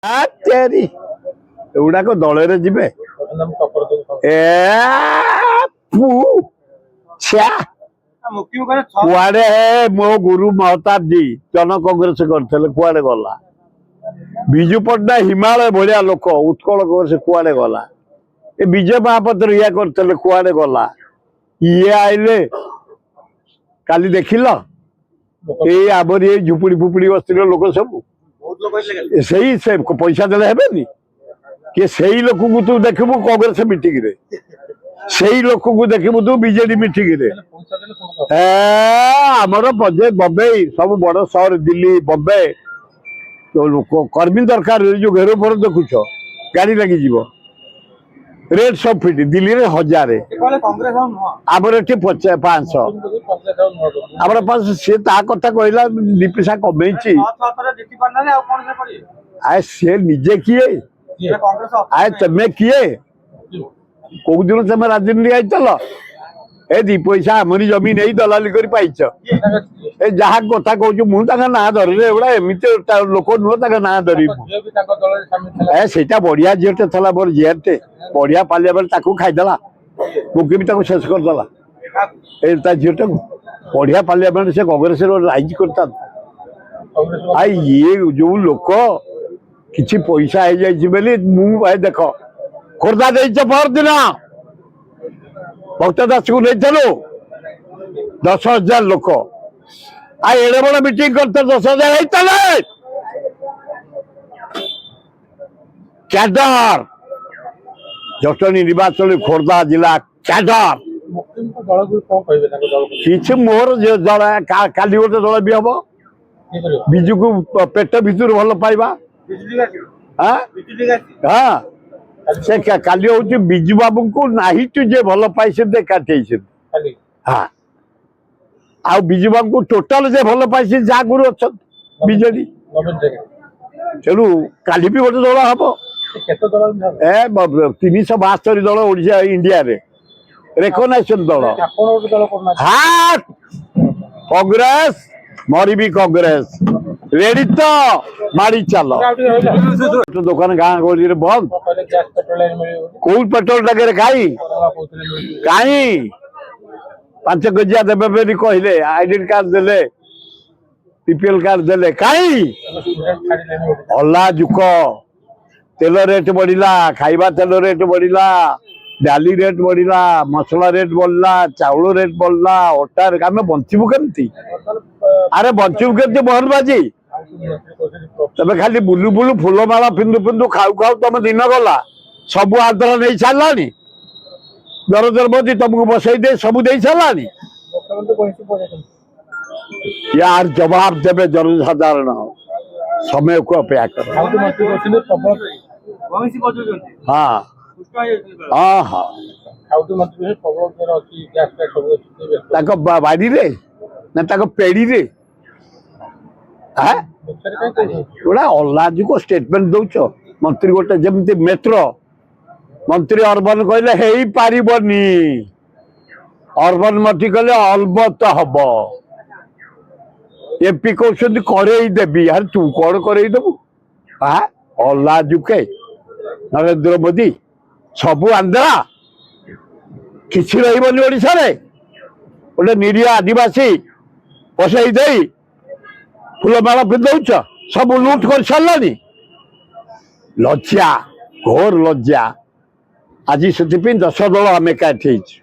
ତେରି ଏଗୁଡାକ ଦଳରେ ଯିବେ କୁଆଡେ ମୋ ଗୁରୁ ମହତାବ ଜୀ ଜନ କଂଗ୍ରେସ କରିଥିଲେ କୁଆଡେ ଗଲା। ବିଜୁ ପଟ୍ଟନାୟକ ହିମାଳୟ ଭଳିଆ ଲୋକ ଉତ୍କଳ କଂଗ୍ରେସ କୁଆଡେ ଗଲା। ଏ ବିଜୟ ମହାପାତ୍ର ଇଆ କରିଥିଲେ କୁଆଡେ ଗଲା। ଇଏ ଆଇଲେ କାଲି ଦେଖିଲ ଏଇ ଆମରି ଏଇ ଝୁପୁଡି ଫୁପୁଡି ବସ୍ତିର ଲୋକ ସବୁ ସେଇ ସେ ପଇସା ଦେଲେ ହେବେନି କି ସେଇ ଲୋକକୁ ତୁ ଦେଖିବୁ କଂଗ୍ରେସ ମିଟିଂରେ, ସେଇ ଲୋକକୁ ଦେଖିବୁ ତୁ ବିଜେଡି ମିଟିଂରେ। ଆମର ବମ୍ବେ ସବୁ ବଡ ସହର ଦିଲ୍ଲୀ ବମ୍ବେ କର୍ମୀ ଦରକାର। ଯୋଉ ଘେର ଫେର ଦେଖୁଛ ଗାଡି ଲାଗିଯିବ ରେଟ୍ ସବୁ ଫିଟ୍। ଦିଲ୍ଲୀରେ 1000 ଆମର ଏଠି 500 ଆମର 500। ସିଏ ତା କଥା କହିଲା ଦିପିସା କମେଇଛି। ଆଏ ସିଏ ନିଜେ କିଏ? ଆଏ ତମେ କିଏ? କୋଉ ଦିନ ତମେ ରାଜନୀତି ଆଇଥିଲ? ଏ 2 ପଇସା ଆମରି ଜମି ନେଇ ଦଲାଲି କରି ପାଇଛ। ଏ ଯାହା କଥା କହୁଛୁ ମୁଁ ତାଙ୍କ ନାଁ ଧରିଲେ ଏଗୁଡା ଏମିତି ଲୋକ ନୁହଁ ତାଙ୍କ ନାଁ ଧରିବୁ। ଏ ସେଇଟା ବଢିଆ ଝିଅଟେ ଥିଲା ମୋର ଝିଅଟେ ବଢିଆ ପାଲିଆ ବେଳେ ତାକୁ ଖାଇଦେଲା ମୁକି ବି ତାକୁ ଶେଷ କରିଦେଲା। ଏ ତା ଝିଅଟାକୁ ବଢିଆ ପାଲିଆ ବେଳେ ସେ କଂଗ୍ରେସରେ ରାଇଜ କରିଥାନ୍ତା। ଆ ଇଏ ଯୋଉ ଲୋକ କିଛି ପଇସା ହେଇଯାଇଛି ବୋଲି ମୁଁ ଦେଖ ଖୋର୍ଦ୍ଧା ଦେଇଛ ପରଦିନ ଭକ୍ତ ଦାସକୁ ନେଇଥିଲୁ 10,000 ଲୋକ। ଆଉ ଏଡେ ବଡ ମିଟିଂ କରିତେ 10,000 ହେଇଥିଲେ। କ୍ୟାଡର ଜଟଣୀ ନିର୍ବାଚନ ଖୋର୍ଦ୍ଧା ଜିଲ୍ଲା କ୍ୟାଡର କିଛି ମୋର ଦଳ କାଲି ଗୋଟେ ଦଳ ବି ହବ। ବିଜୁକୁ ପେଟ ଭିତରୁ ଭଲ ପାଇବା। ହଁ ସେ କାଲି ହଉଛି ବିଜୁ ବାବୁଙ୍କୁ ନାହିଁ ତୁ ଯେ ଭଲ ପାଇଛନ୍ତି ଏକାଠି ହେଇଛନ୍ତି। ହଁ ଆଉ ବିଜୁ ବାବୁଙ୍କୁ ଟୋଟାଲ ଯେ ଭଲ ପାଇଛନ୍ତି ଯାହା ଗୁରୁ ଅଛନ୍ତି ବିଜେଡି। ତେଣୁ କାଲି ବି ଗୋଟେ ଦଳ ହବ। ଏ 372 ଦଳ ଓଡିଶା ଇଣ୍ଡିଆରେ ରେକଗ୍ନାଇଜେସନ ଦଳ। ହଁ କଂଗ୍ରେସ ମରିବି କଂଗ୍ରେସ ରେଡି ତ ମାରି ଚାଲ। ଦୋକାନ ଗାଁ ଗହଳିରେ ବନ୍ଦ। କୋଉ ପେଟ୍ରୋଲ ଟାଙ୍କିରେ କାଇଁ 5 କେଜିଆ ଦେବେ ବୋଲି କହିଲେ ଆଇଡେଣ୍ଟି କାର୍ଡ ଦେଲେ BPL କାର୍ଡ ଦେଲେ କାଇଁ ଅଲା ଯୁକ। ତେଲ ରେଟ୍ ବଢିଲା, ଖାଇବା ତେଲ ରେଟ୍ ବଢିଲା, ଡାଲି ରେଟ୍ ବଢିଲା, ମସଲା ରେଟ୍ ବଢିଲା, ଚାଉଳ ରେଟ୍ ବଢିଲା, ଅଟା ରେଟ୍। ଆମେ ବଞ୍ଚିବୁ କେମିତି? ଆରେ ବଞ୍ଚିବୁ କେମିତି ମୋହନବାଜି? ତମେ ଖାଲି ବୁଲୁ ବୁଲୁ ଫୁଲମାଳ ପିନ୍ଧୁ ପିନ୍ଧୁ ଖାଉ ଖାଉ ତମ ଦିନ ଗଲା। ସବୁ ଆଦର ନେଇ ସାରିଲାଣି। ନରେନ୍ଦ୍ର ମୋଦି ତମକୁ ବସେଇ ଦେଇ ସବୁ ଦେଇ ସାରିଲାଣି। यार जवाब देवे जनसाधारण समयକୁ ଅପେକ୍ଷା କର। ହଁ ହଁ ହଁ ତାଙ୍କ ବାଡିରେ ନା ତାଙ୍କ ପେଡିରେ ଗୋଟା ଅଲାଜୁକ ଷ୍ଟେଟମେଣ୍ଟ ଦଉଛ। ମନ୍ତ୍ରୀ ଗୋଟେ ଯେମିତି ମେଟ୍ରୋ ମନ୍ତ୍ରୀ ଅର୍ବାନ କହିଲେ ହେଇପାରିବନି, ଅର୍ବାନ ମନ୍ତ୍ରୀ କହିଲେ ଅଲବତ ହବ। MP କହୁଛନ୍ତି କରେଇ ଦେବି। ଆରେ ତୁ କଣ କରେଇ ଦେବୁ? ଅଲାଜୁକେ ନରେନ୍ଦ୍ର ମୋଦି ସବୁ ଆନ୍ଧ୍ରା କିଛି ରହିବନି ଓଡିଶାରେ। ଗୋଟେ ନିରୀହ ଆଦିବାସୀ ବସେଇ ଦେଇ ଫୁଲମାଳ ପିନ୍ଧଉଛ, ସବୁ ଲୁଟ କରି ସାରିଲାଣି। ଲଜ୍ଜା, ଘୋର ଲଜ୍ଜା। ଆଜି ସେଥିପାଇଁ 10 ଦଳ ଆମେ ଏକାଠି ହେଇଛୁ।